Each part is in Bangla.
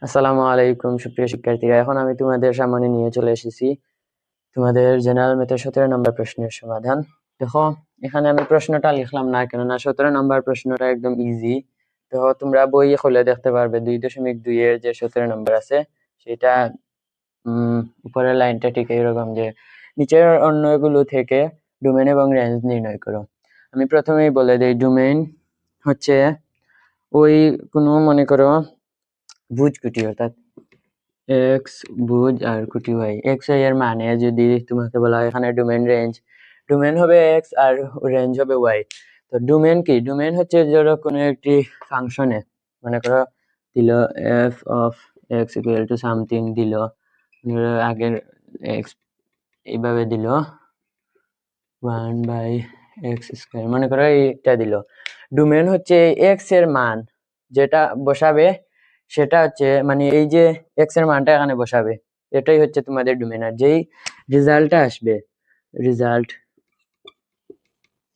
আসসালামু আলাইকুম সুপ্রিয় শিক্ষার্থীরা, এখন আমি তোমাদের সামনে নিয়ে চলে এসেছি তোমাদের জেনারেল ম্যাথের 17 নম্বর প্রশ্নের সমাধান। দেখো, এখানে আমি প্রশ্নটা লিখলাম না, কেননা 17 নম্বর প্রশ্নটা একদম ইজি। তো তোমরা বই খুলে দেখতে পারবে 2.2 এর যে 17 নম্বর আছে সেটা উপরের লাইনটা ঠিক এইরকম যে নিচের অন্যগুলো থেকে ডোমেন এবং রেঞ্জ নির্ণয় করো। আমি প্রথমেই বলে দিই, ডোমেন হচ্ছে ওই কোনো, মনে করো, ভুজ কুটি, অর্থাৎ এক্স ভুজ আর কুটি ওয়াই। এক্স ওয়াই এর মানে যদি তোমাকে বলা হয় এখানে ডোমেন রেঞ্জ, ডোমেন হবে এক্স আর রেঞ্জ হবে ওয়াই। তো ডোমেন কি? ডোমেন হচ্ছে ধরো কোনো একটি ফাংশনে, মনে করো দিল F of x equal to something দিল, আগের এক্স এইভাবে দিল 1/x², মনে করো এইটা দিল। ডোমেন হচ্ছে এক্স এর মান যেটা বসাবে সেটা হচ্ছে, মানে এই যে এক্স এর মানটা এখানে বসাবে, এটাই হচ্ছে তোমাদের ডোমেন। আর যেই রেজাল্টটা আসবে,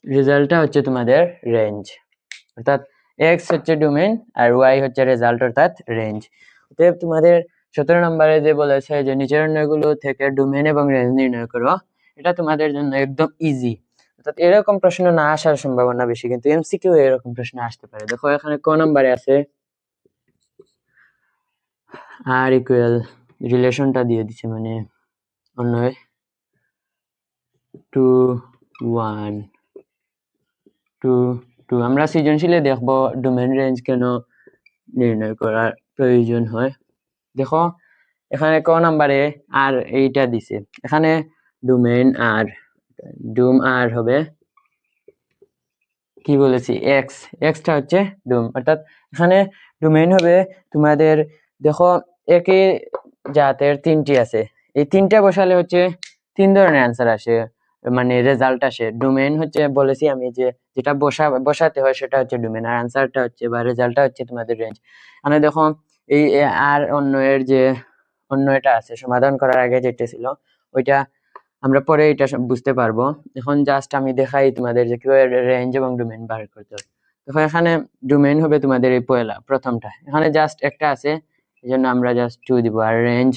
রেজাল্টটা হচ্ছে তোমাদের রেঞ্জ। অর্থাৎ এক্স হচ্ছে ডোমেন আর ওয়াই হচ্ছে রেজাল্ট, অর্থাৎ রেঞ্জ। অতএব তোমাদের 17 নম্বরে যে বলেছে যে নিচের অন্যগুলো থেকে ডোমেন এবং রেঞ্জ নির্ণয় করো, এটা তোমাদের জন্য একদম ইজি। অর্থাৎ এরকম প্রশ্ন না আসার সম্ভাবনা বেশি, কিন্তু এমসিকিউ এরকম প্রশ্ন আসতে পারে। দেখো এখানে ক নম্বরে আছে আর ইকুয়াল, রিলেশনটা দিয়ে দিচ্ছে, মানে অন্য 2 1 2 2। আমরা সৃজনশীলে দেখবো ডোমেন রেঞ্জ কেন নির্ণয় করার প্রয়োজন হয়। দেখো এখানে ক নাম্বারে আর এইটা দিছে, এখানে ডোমেন আর, ডোম আর হবে কি বলেছি, এক্স, এক্সটা হচ্ছে ডোম। অর্থাৎ এখানে ডোমেন হবে তোমাদের, দেখো একই জাতের তিনটি আছে, এই তিনটা বসালে হচ্ছে তিন ধরনের অ্যান্সার আসে, মানে রেজাল্ট আসে। ডোমেন হচ্ছে বলেছি আমি যে যেটা বসাতে হয় সেটা হচ্ছে ডোমেন, আর অ্যান্সারটা হচ্ছে বা রেজাল্টটা হচ্ছে তোমাদের রেঞ্জ। মানে দেখো এই আর অন্য এর যে অন্য এটা আছে, সমাধান করার আগে যেটা ছিল ওইটা আমরা পরে এটা বুঝতে পারবো। এখন জাস্ট আমি দেখাই তোমাদের যে কিভাবে রেঞ্জ এবং ডোমেন বার করতে হয়। দেখো এখানে ডোমেন হবে তোমাদের এই প্রথমটা, এখানে জাস্ট একটা আছে, এই জন্য আমরা জাস্ট 2 দিব। আর রেঞ্জ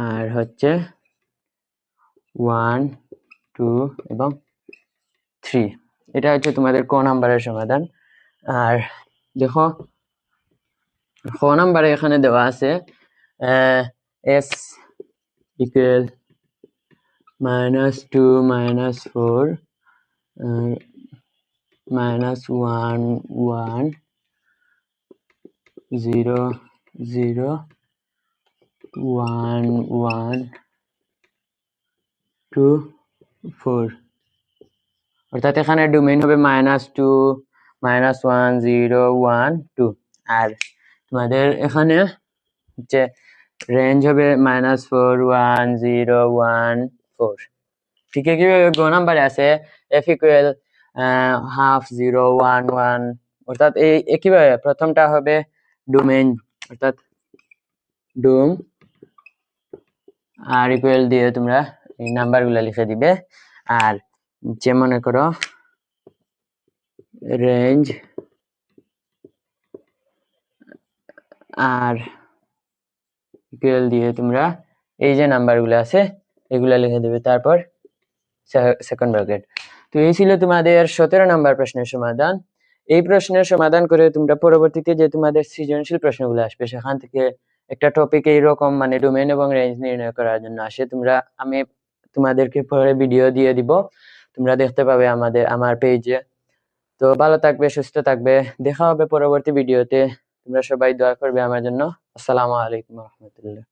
আর হচ্ছে 1 2 এবং 3। এটা হচ্ছে তোমাদের ক নাম্বারের সমাধান। আর দেখো খ নাম্বারে এখানে দেওয়া আছে এস ইকুয়াল -2 -4 -1 1 0 0 1 1 2 4। অর্থাৎ এখানে ডোমেইন হবে -2 -1 0 1 2, আর তোমাদের এখানে হচ্ছে রেঞ্জ হবে -4 1 0 1 4। ঠিক আছে, কিভাবে গ নাম্বারে আছে f ইকুয়াল হাফ 0 1 1। অর্থাৎ এই একইভাবে প্রথমটা হবে ডোমেইন, অর্থাৎ ডোম আর ইকুয়াল দিয়ে তোমরা এই নাম্বারগুলো লিখে দিবে। আর যে মনে করো রেঞ্জ আর ইকুয়াল দিয়ে তোমরা এই যে নাম্বারগুলো আছে এগুলা লিখে দেবে, তারপর সেকেন্ড ব্র্যাকেট। তো এই ছিল তোমাদের 17 নম্বর প্রশ্নের সমাধান। এই প্রশ্নের সমাধান করে তোমরা পরবর্তীতে যে তোমাদের সৃজনশীল প্রশ্নগুলো আসবে সেখান থেকে একটা টপিক এইরকম, মানে ডোমেইন এবং রেঞ্জ নির্ণয় করার জন্য আসে, আমি তোমাদেরকে পরে ভিডিও দিয়ে দিব, তোমরা দেখতে পাবে আমার পেজে। তো ভালো থাকবে, সুস্থ থাকবে, দেখা হবে পরবর্তী ভিডিওতে। তোমরা সবাই দোয়া করবে আমার জন্য। আসসালামু আলাইকুম রহমতুল্লাহ।